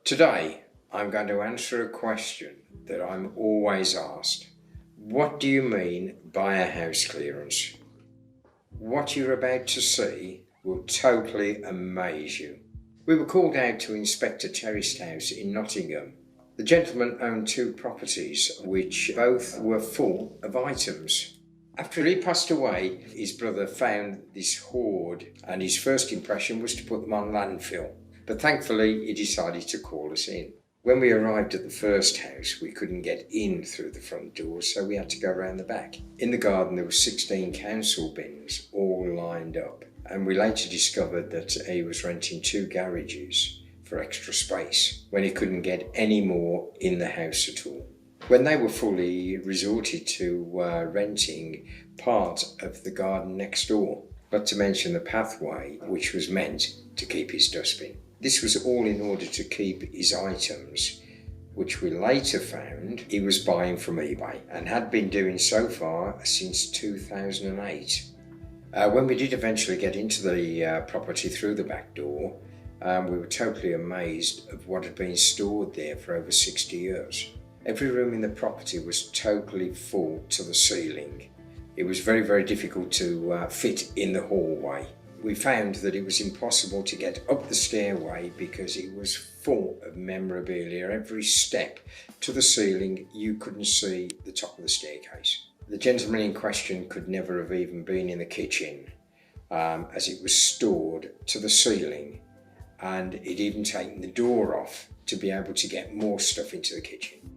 Today, I'm going to answer a question that I'm always asked. What do you mean by a house clearance? What you're about to see will totally amaze you. We were called out to inspect a terraced house in Nottingham. The gentleman owned two properties, which both were full of items. After he passed away, his brother found this hoard, and his first impression was to put them on landfill. But thankfully, he decided to call us in. When we arrived at the first house, we couldn't get in through the front door, so we had to go around the back. In the garden, there were 16 council bins, all lined up. And we later discovered that he was renting two garages for extra space when he couldn't get any more in the house at all. When they were full, he resorted to renting part of the garden next door, not to mention the pathway, which was meant to keep his dustbin. This was all in order to keep his items, which we later found he was buying from eBay and had been doing so far since 2008. When we did eventually get into the property through the back door, we were totally amazed of what had been stored there for over 60 years. Every room in the property was totally full to the ceiling. It was very, very difficult to fit in the hallway. We found that it was impossible to get up the stairway because it was full of memorabilia. Every step to the ceiling, you couldn't see the top of the staircase. The gentleman in question could never have even been in the kitchen, as it was stored to the ceiling, and he'd even taken the door off to be able to get more stuff into the kitchen.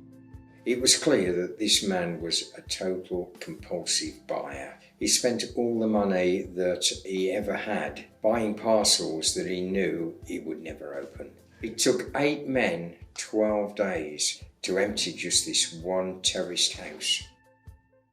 It was clear that this man was a total compulsive buyer. He spent all the money that he ever had buying parcels that he knew he would never open. It took 8 men 12 days to empty just this one terraced house.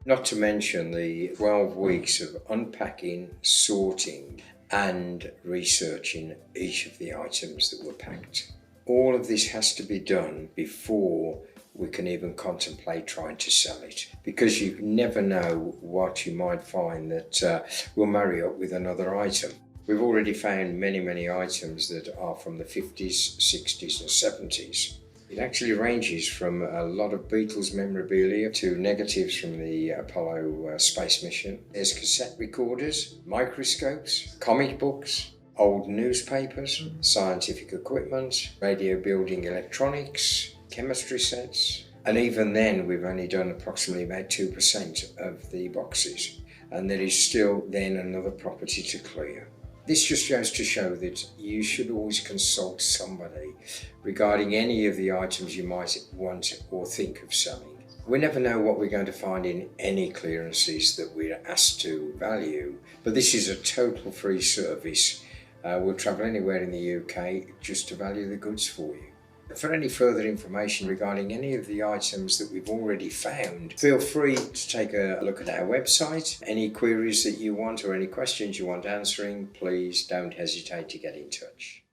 Not to mention the 12 weeks of unpacking, sorting and researching each of the items that were packed. All of this has to be done before we can even contemplate trying to sell it, because you never know what you might find that will marry up with another item. We've already found many items that are from the 50s, 60s and 70s. It actually ranges from a lot of Beatles memorabilia to negatives from the Apollo space mission. There's cassette recorders, microscopes, comic books, old newspapers, scientific equipment, radio building electronics, chemistry sets, and even then we've only done approximately about 2% of the boxes, and there is still then another property to clear. This just goes to show that you should always consult somebody regarding any of the items you might want or think of selling. We never know what we're going to find in any clearances that we're asked to value, but this is a total free service. We'll travel anywhere in the UK just to value the goods for you. For any further information regarding any of the items that we've already found, feel free to take a look at our website. Any queries that you want or any questions you want answering, please don't hesitate to get in touch.